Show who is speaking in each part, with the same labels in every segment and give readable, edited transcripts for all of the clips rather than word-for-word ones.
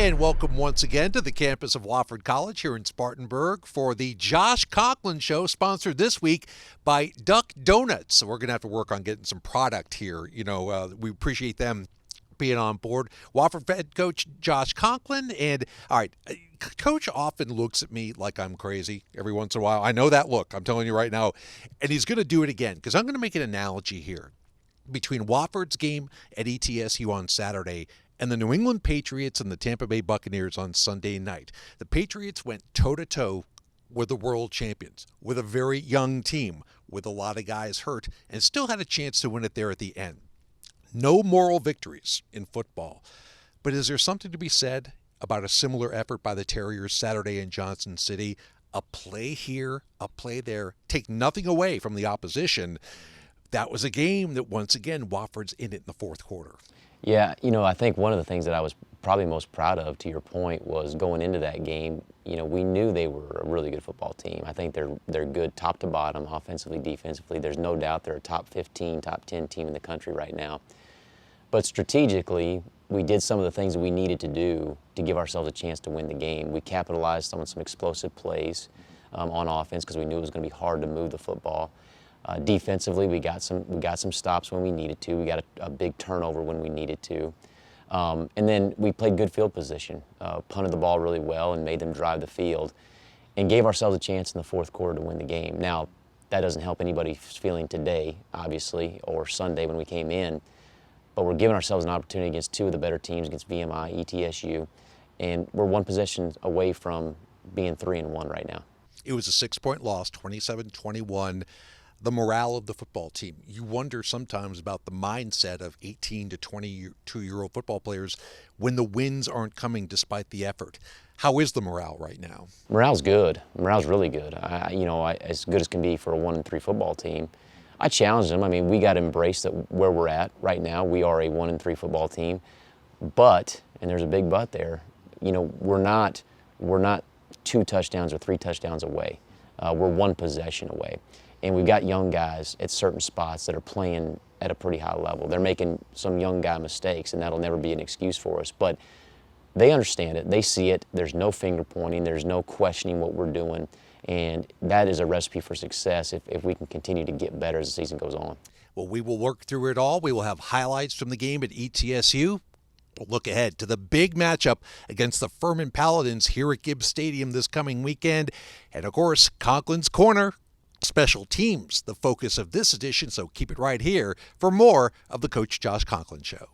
Speaker 1: And welcome once again to the campus of Wofford College here in Spartanburg for the Josh Conklin Show, sponsored this week by Duck Donuts. So we're going to have to work on getting some product here. We appreciate them being on board. Wofford head coach Josh Conklin. And, all right, Coach often looks at me like I'm crazy every once in a while. I know that look. I'm telling you right now. And he's going to do it again because I'm going to make an analogy here between Wofford's game at ETSU on Saturday and the New England Patriots and the Tampa Bay Buccaneers on Sunday night. The Patriots went toe-to-toe with the world champions, with a very young team, with a lot of guys hurt, and still had a chance to win it there at the end. No moral victories in football. But is there something to be said about a similar effort by the Terriers Saturday in Johnson City? A play here, a play there, take nothing away from the opposition. That was a game that, once again, Wofford's in it in the fourth quarter.
Speaker 2: Yeah, I think one of the things that I was probably most proud of, to your point, was going into that game, we knew they were a really good football team. I think they're good top to bottom, offensively, defensively. There's no doubt they're a top 15, top 10 team in the country right now. But strategically, we did some of the things that we needed to do to give ourselves a chance to win the game. We capitalized on some explosive plays on offense because we knew it was going to be hard to move the football. Defensively, we got some stops when we needed to. We got a big turnover when we needed to. And then we played good field position, punted the ball really well and made them drive the field and gave ourselves a chance in the fourth quarter to win the game. Now, that doesn't help anybody's feeling today, obviously, or Sunday when we came in, but we're giving ourselves an opportunity against two of the better teams, against VMI, ETSU, and we're one possession away from being 3-1 right now.
Speaker 1: It was a 6-point loss, 27-21. The morale of the football team. You wonder sometimes about the mindset of 18 to 22-year-old football players when the wins aren't coming despite the effort. How is the morale right now?
Speaker 2: Morale's good. Morale's really good. As good as can be for a 1-3 football team. I challenge them. We got to embrace that where we're at right now. We are a 1-3 football team, but, and there's a big but there, we're not 2 touchdowns or 3 touchdowns away. We're 1 possession away. And we've got young guys at certain spots that are playing at a pretty high level. They're making some young guy mistakes, and that'll never be an excuse for us. But they understand it. They see it. There's no finger pointing. There's no questioning what we're doing. And that is a recipe for success if we can continue to get better as the season goes on.
Speaker 1: Well, we will work through it all. We will have highlights from the game at ETSU. We'll look ahead to the big matchup against the Furman Paladins here at Gibbs Stadium this coming weekend. And, of course, Conklin's Corner. Special teams, the focus of this edition, so keep it right here for more of the Coach Josh Conklin Show.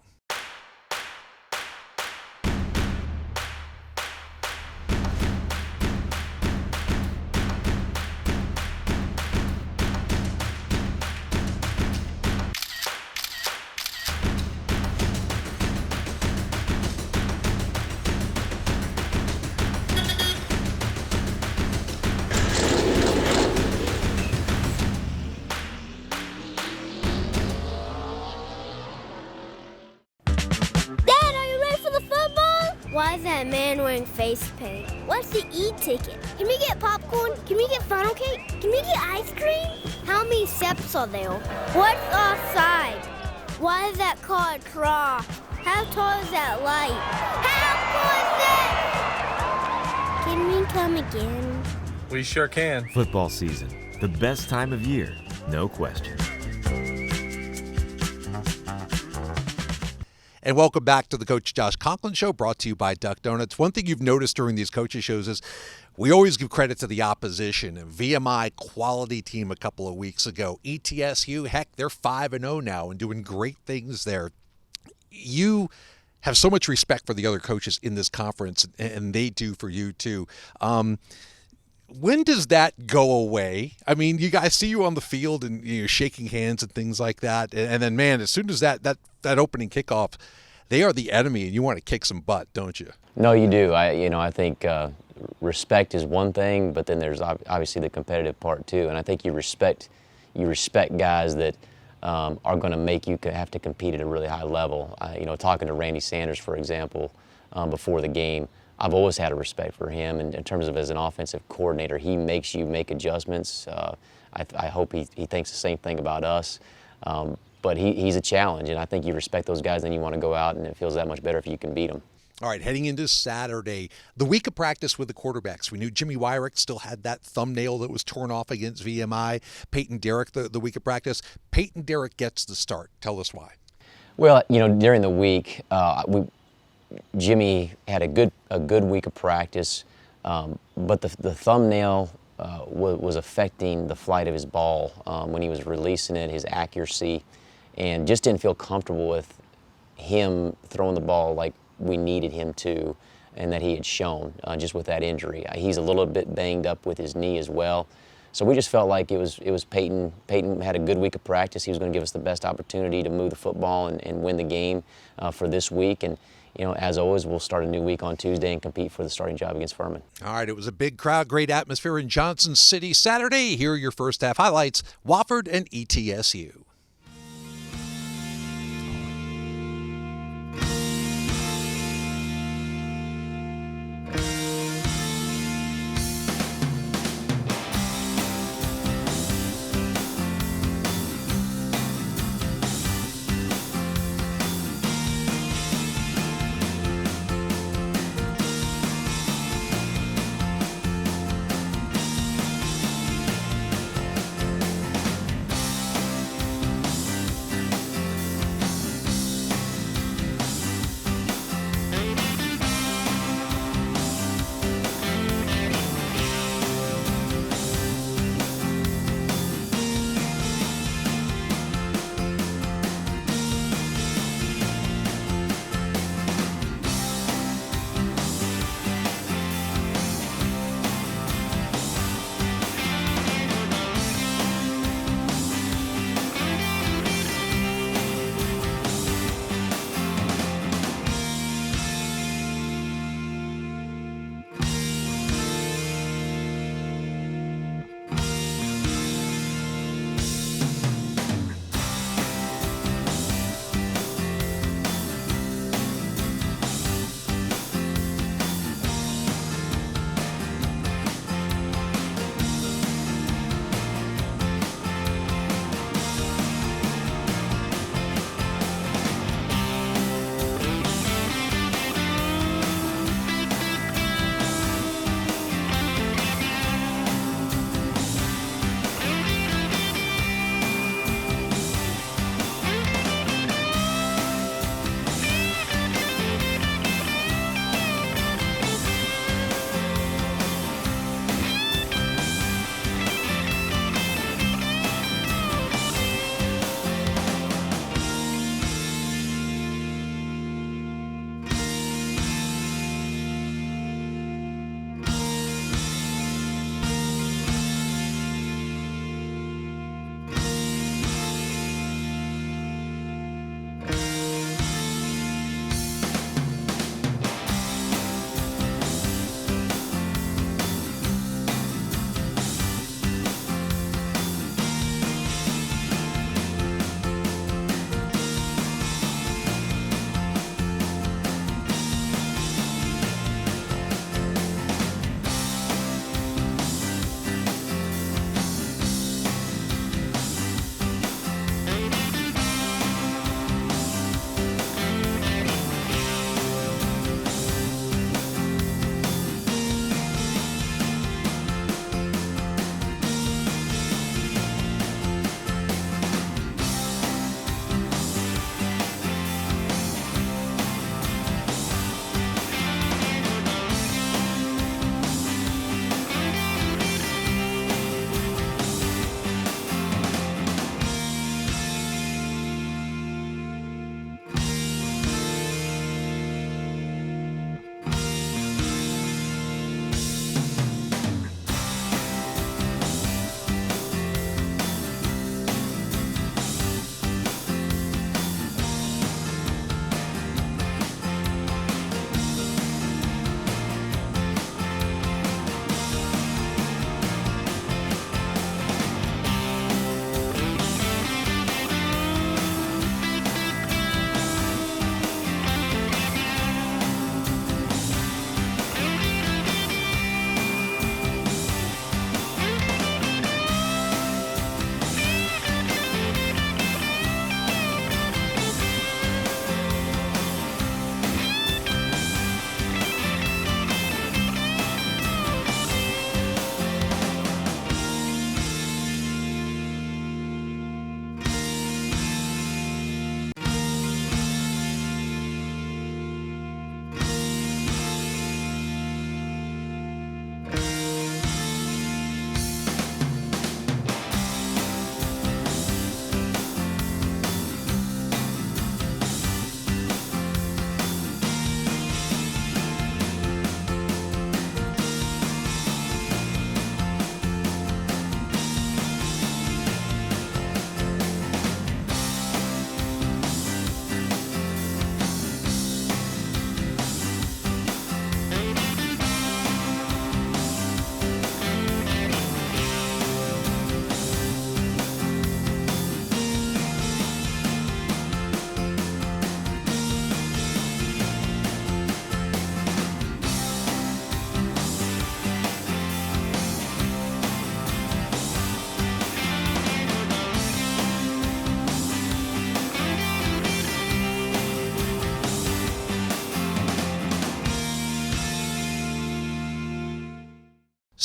Speaker 3: Why is that man wearing face paint? What's the e-ticket? Can we get popcorn? Can we get funnel cake? Can we get ice cream? How many steps are there? What's offside? Why is that car a trough? How tall is that light? How cool is it? Can we come again?
Speaker 4: We sure can.
Speaker 5: Football season, the best time of year, no question.
Speaker 1: And welcome back to the Coach Josh Conklin Show, brought to you by Duck Donuts. One thing you've noticed during these coaches shows is we always give credit to the opposition. And VMI, quality team a couple of weeks ago. ETSU, heck, they're 5-0 now and doing great things there. You have so much respect for the other coaches in this conference, and they do for you too. When does that go away? You guys see you on the field and you're shaking hands and things like that. And then, man, as soon as that opening kickoff, they are the enemy and you want to kick some butt, don't you?
Speaker 2: No, you do. I think respect is one thing, but then there's obviously the competitive part too. And I think you respect guys that are going to make you have to compete at a really high level. Talking to Randy Sanders, for example, before the game, I've always had a respect for him, and in terms of as an offensive coordinator, he makes you make adjustments. I hope he thinks the same thing about us. But he's a challenge, and I think you respect those guys, and you want to go out, and it feels that much better if you can beat them.
Speaker 1: All right, heading into Saturday, the week of practice with the quarterbacks. We knew Jimmy Wyrick still had that thumbnail that was torn off against VMI. Peyton Derrick, the week of practice. Peyton Derrick gets the start. Tell us why.
Speaker 2: Well, during the week, Jimmy had a good week of practice, but the thumbnail was affecting the flight of his ball when he was releasing it, his accuracy, and just didn't feel comfortable with him throwing the ball like we needed him to, and that he had shown just with that injury. He's a little bit banged up with his knee as well. So we just felt like it was Peyton. Peyton had a good week of practice. He was going to give us the best opportunity to move the football and win the game for this week. And as always, we'll start a new week on Tuesday and compete for the starting job against Furman.
Speaker 1: All right, it was a big crowd, great atmosphere in Johnson City Saturday. Here are your first half highlights: Wofford and ETSU.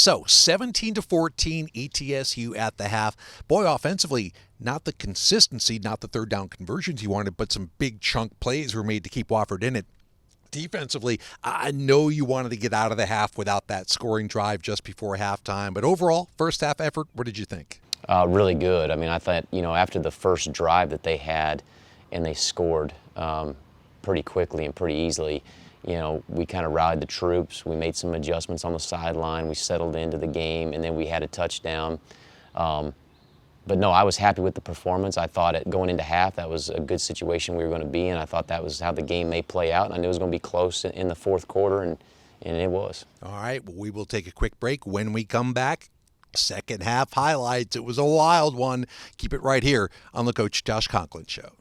Speaker 1: So 17-14 ETSU at the half. Boy, offensively, not the consistency, not the third down conversions you wanted, but some big chunk plays were made to keep Wofford in it. Defensively, I know you wanted to get out of the half without that scoring drive just before halftime, but overall, first half effort, what did you think?
Speaker 2: Really good. I mean, I thought, after the first drive that they had and they scored pretty quickly and pretty easily, we kind of rallied the troops. We made some adjustments on the sideline. We settled into the game, and then we had a touchdown. But no, I was happy with the performance. I thought going into half, that was a good situation we were going to be in. I thought that was how the game may play out, and I knew it was going to be close in the fourth quarter, and it was.
Speaker 1: All right, well, we will take a quick break. When we come back, second half highlights. It was a wild one. Keep it right here on the Coach Josh Conklin Show.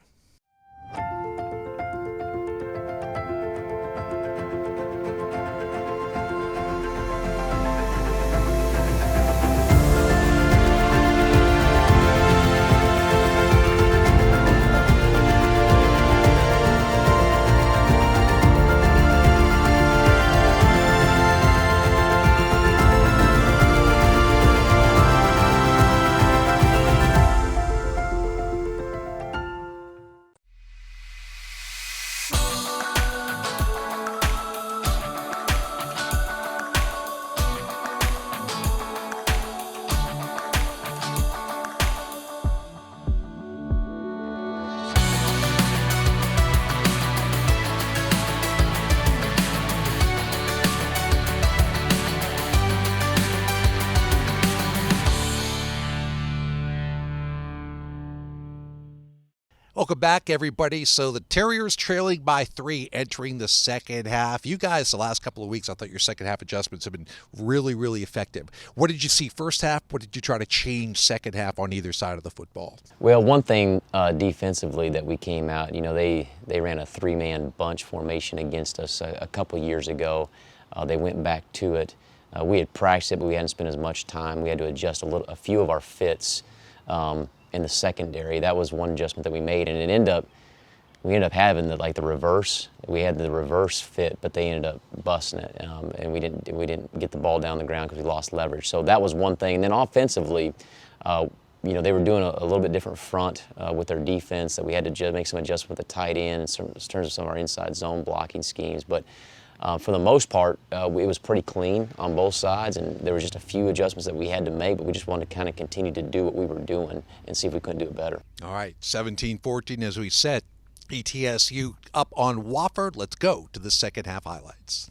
Speaker 1: Welcome back, everybody. So the Terriers trailing by 3 entering the second half. You guys, the last couple of weeks, I thought your second half adjustments have been really, really effective. What did you see first half? What did you try to change second half on either side of the football?
Speaker 2: Well, one thing defensively that we came out, they ran a 3-man bunch formation against us a couple years ago. They went back to it. We had practiced it, but we hadn't spent as much time. We had to adjust a few of our fits in the secondary. That was one adjustment that we made, and we ended up having the reverse. We had the reverse fit, but they ended up busting it, and we didn't get the ball down the ground because we lost leverage. So that was one thing. And then offensively, they were doing a little bit different front with their defense, that we had to make some adjustments with the tight end in terms of some of our inside zone blocking schemes. But for the most part, it was pretty clean on both sides, and there were just a few adjustments that we had to make, but we just wanted to kind of continue to do what we were doing and see if we couldn't do it better.
Speaker 1: All right, 17-14, as we said, ETSU up on Wofford. Let's go to the second half highlights.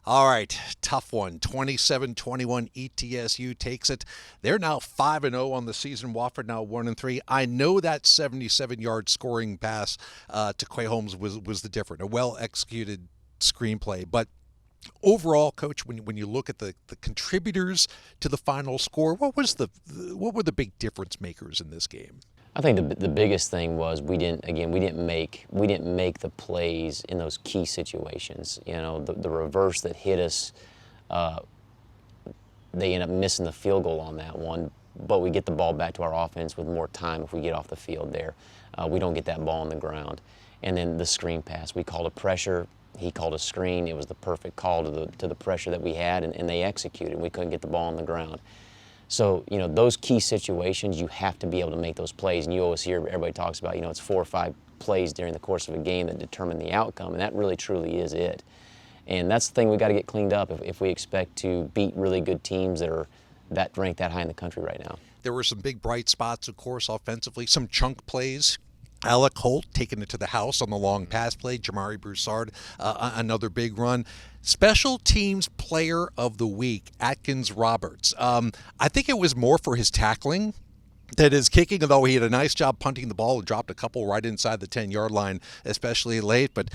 Speaker 1: All right, tough one. 27-21 ETSU takes it. They're now 5-0 on the season. Wofford now 1-3. I know that 77-yard scoring pass to Quay Holmes was the difference. A well-executed screenplay. But overall, Coach, when you look at the contributors to the final score, what were the big difference makers in this game?
Speaker 2: I think the biggest thing was we didn't make the plays in those key situations. You know, the reverse that hit us, they end up missing the field goal on that one, but we get the ball back to our offense with more time if we get off the field there. We don't get that ball on the ground. And then the screen pass, we called a pressure, he called a screen. It was the perfect call to the pressure that we had, and they executed. We couldn't get the ball on the ground. So, you know, those key situations, you have to be able to make those plays. And you always hear everybody talks about, you know, it's 4 or 5 plays during the course of a game that determine the outcome, and that really truly is it. And that's the thing we got to get cleaned up if we expect to beat really good teams that are ranked that high in the country right now.
Speaker 1: There were some big bright spots, of course, offensively, some chunk plays. Alec Holt taking it to the house on the long pass play. Jamari Broussard, another big run. Special Teams Player of the Week, Atkins Roberts. I think it was more for his tackling than his kicking, although he had a nice job punting the ball and dropped a couple right inside the 10-yard line, especially late. But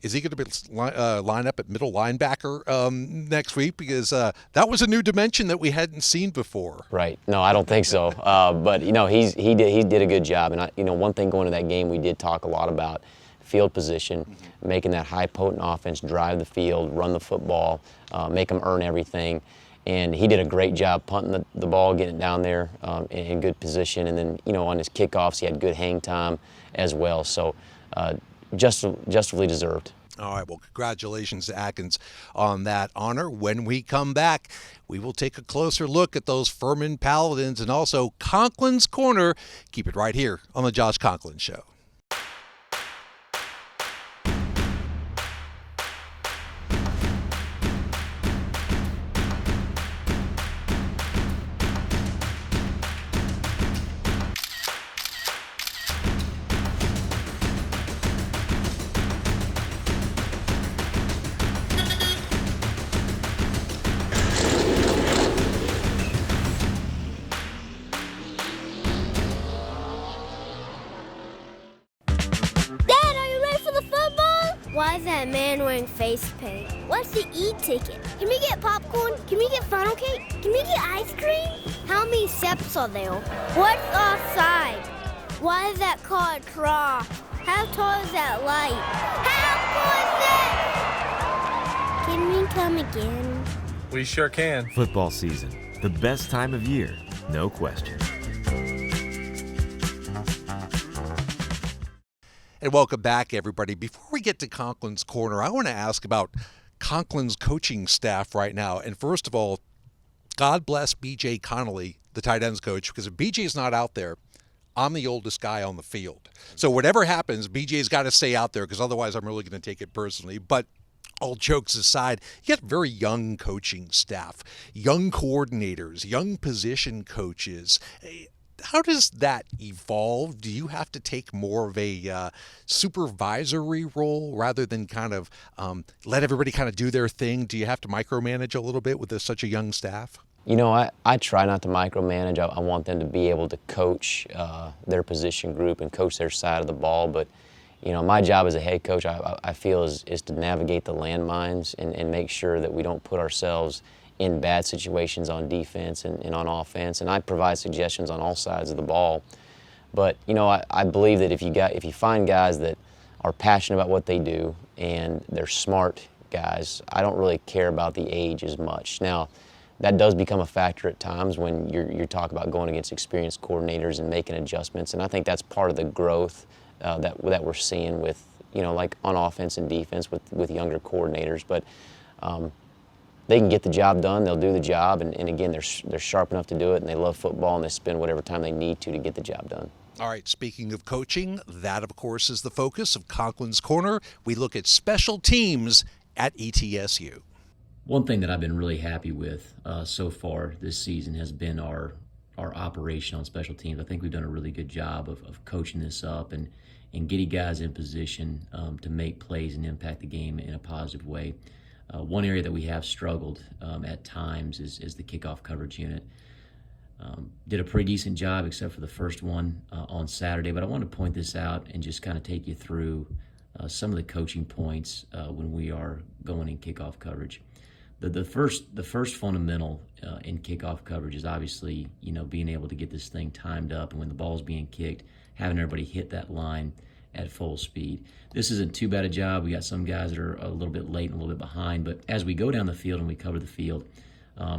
Speaker 1: is he going to line up at middle linebacker next week? Because that was a new dimension that we hadn't seen before.
Speaker 2: Right. No, I don't think so. But, you know, he did a good job. And, one thing going to that game, we did talk a lot about field position, making that high potent offense drive the field, run the football, make them earn everything. And he did a great job punting the ball, getting it down there in good position. And then, on his kickoffs, he had good hang time as well. So justly deserved.
Speaker 1: All right, well, congratulations to Atkins on that honor. When we come back, we will take a closer look at those Furman Paladins and also Conklin's Corner. Keep it right here on the Josh Conklin Show.
Speaker 3: Why is that man wearing face paint? What's the e-ticket? Can we get popcorn? Can we get funnel cake? Can we get ice cream? How many steps are there? What's offside? Why is that car a trough? How tall is that light? How cool is it? Can we come again?
Speaker 4: We sure can.
Speaker 5: Football season, the best time of year, no question.
Speaker 1: And welcome back, everybody. Before we get to Conklin's Corner, I want to ask about Conklin's coaching staff right now. And first of all, God bless B.J. Connolly, the tight ends coach, because if B.J.'s not out there, I'm the oldest guy on the field. So whatever happens, B.J.'s got to stay out there because otherwise I'm really going to take it personally. But all jokes aside, you got very young coaching staff, young coordinators, young position coaches. How does that evolve? Do you have to take more of a supervisory role rather than kind of let everybody kind of do their thing? Do you have to micromanage a little bit with such a young staff?
Speaker 2: I try not to micromanage. I want them to be able to coach their position group and coach their side of the ball. But, my job as a head coach, I feel is to navigate the landmines and make sure that we don't put ourselves in bad situations on defense and on offense, and I provide suggestions on all sides of the ball. But I believe that if you find guys that are passionate about what they do and they're smart guys, I don't really care about the age as much. Now, that does become a factor at times when you're talking about going against experienced coordinators and making adjustments, and I think that's part of the growth that we're seeing with like on offense and defense with younger coordinators. But they can get the job done, they'll do the job, and again, they're sharp enough to do it, and they love football, and they spend whatever time they need to get the job done.
Speaker 1: All right, speaking of coaching, that, of course, is the focus of Conklin's Corner. We look at special teams at ETSU.
Speaker 6: One thing that I've been really happy with so far this season has been our operation on special teams. I think we've done a really good job of coaching this up and getting guys in position to make plays and impact the game in a positive way. One area that we have struggled at times is the kickoff coverage unit. Did a pretty decent job except for the first one on Saturday, but I want to point this out and just kind of take you through some of the coaching points when we are going in kickoff coverage. The first fundamental in kickoff coverage is obviously, being able to get this thing timed up, and when the ball's being kicked, having everybody hit that line at full speed. This isn't too bad a job. We got some guys that are a little bit late and a little bit behind, but as we go down the field and we cover the field,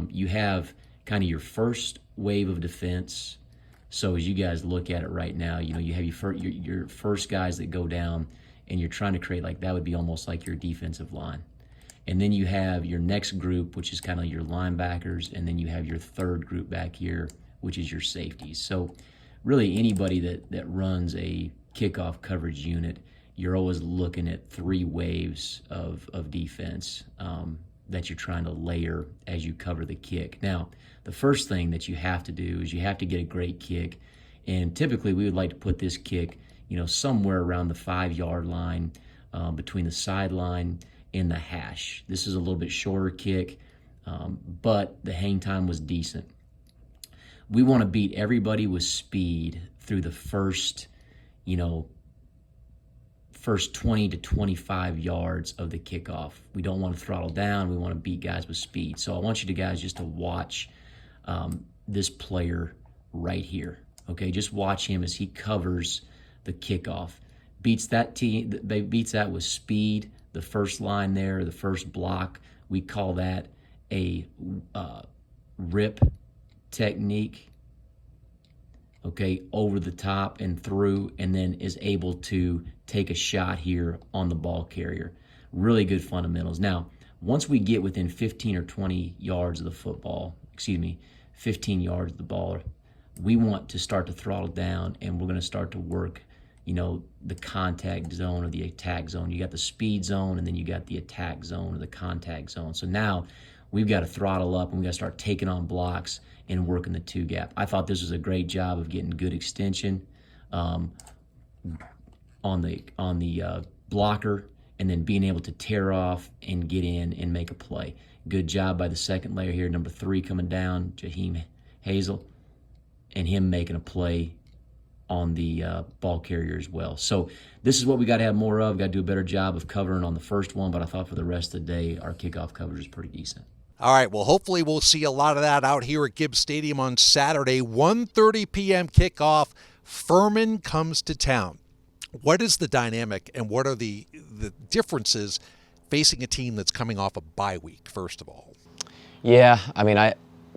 Speaker 6: you have kind of your first wave of defense. So as you guys look at it right now, you have your first guys that go down, and you're trying to create, like, that would be almost like your defensive line. And then you have your next group, which is kind of your linebackers, and then you have your third group back here, which is your safeties. So really anybody that runs a kickoff coverage unit, you're always looking at three waves of defense that you're trying to layer as you cover the kick. Now, the first thing that you have to do is you have to get a great kick, and typically we would like to put this kick, somewhere around the 5-yard line, between the sideline and the hash. This is a little bit shorter kick, but the hang time was decent. We want to beat everybody with speed through the first 20 to 25 yards of the kickoff. We don't want to throttle down. We want to beat guys with speed. So I want you guys just to watch this player right here. Okay, just watch him as he covers the kickoff. Beats that with speed. The first line there, the first block, we call that a rip technique. Okay, over the top and through, and then is able to take a shot here on the ball carrier. Really good fundamentals. Now, once we get within 15 or 20 yards of the football, 15 yards of the ball, we want to start to throttle down, and we're going to start to work, the contact zone or the attack zone. You got the speed zone, and then you got the attack zone or the contact zone. So now we've got to throttle up, and we got to start taking on blocks and working the two gap. I thought this was a great job of getting good extension on the blocker, and then being able to tear off and get in and make a play. Good job by the second layer here, number 3 coming down, Jaheim Hazel, and him making a play on the ball carrier as well. So this is what we got to have more of. Got to do a better job of covering on the first one, but I thought for the rest of the day, our kickoff coverage is pretty decent.
Speaker 1: All right, well, hopefully we'll see a lot of that out here at Gibbs Stadium on Saturday, 1:30 p.m. kickoff. Furman comes to town. What is the dynamic, and what are the differences facing a team that's coming off a bye week, first of all?
Speaker 2: Yeah,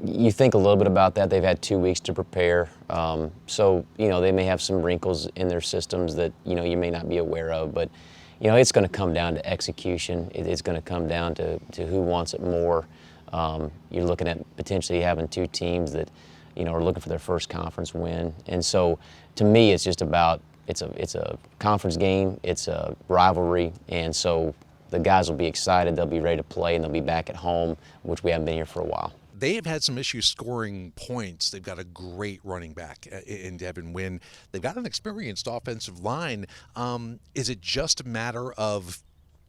Speaker 2: you think a little bit about that. They've had 2 weeks to prepare. So, they may have some wrinkles in their systems that, you may not be aware of. But, it's going to come down to execution. It's going to come down to who wants it more. You're looking at potentially having two teams that, are looking for their first conference win. And so, to me, it's just about, it's a conference game. It's a rivalry. And so the guys will be excited. They'll be ready to play, and they'll be back at home, which we haven't been here for a while.
Speaker 1: They have had some issues scoring points. They've got a great running back in Devin Wynn. They've got an experienced offensive line. Is it just a matter of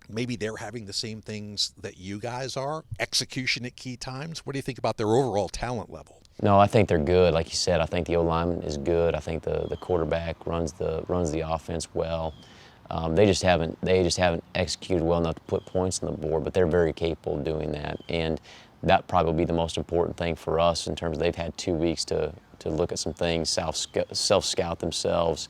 Speaker 1: maybe they're having the same things that you guys are, execution at key times? What do you think about their overall talent level?
Speaker 2: No, I think they're good. Like you said, I think the O-line is good. I think the quarterback runs the offense well. They just haven't executed well enough to put points on the board, but they're very capable of doing that. And that probably will be the most important thing for us in terms of they've had 2 weeks to look at some things, self-scout themselves.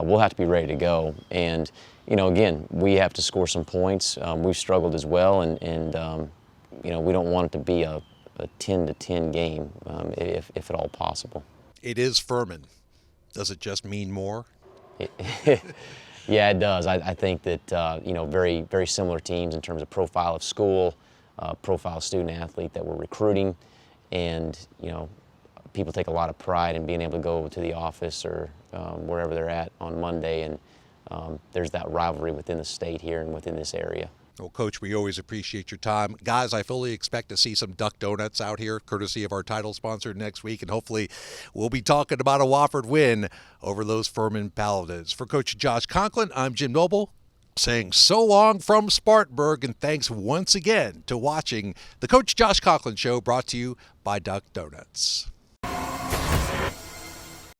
Speaker 2: We'll have to be ready to go. And, again, we have to score some points. We've struggled as well, and we don't want it to be a 10-10 game, if at all possible.
Speaker 1: It is Furman. Does it just mean more?
Speaker 2: Yeah, it does. I think that, very, very similar teams in terms of profile of school, profile student athlete that we're recruiting, and people take a lot of pride in being able to go to the office or wherever they're at on Monday, and there's that rivalry within the state here and within this area.
Speaker 1: Well, Coach, we always appreciate your time. Guys, I fully expect to see some Duck Donuts out here, courtesy of our title sponsor next week, and hopefully we'll be talking about a Wofford win over those Furman Paladins. For Coach Josh Conklin, I'm Jim Noble. saying so long from Spartanburg, and thanks once again to watching the Coach Josh Conklin Show, brought to you by Duck Donuts.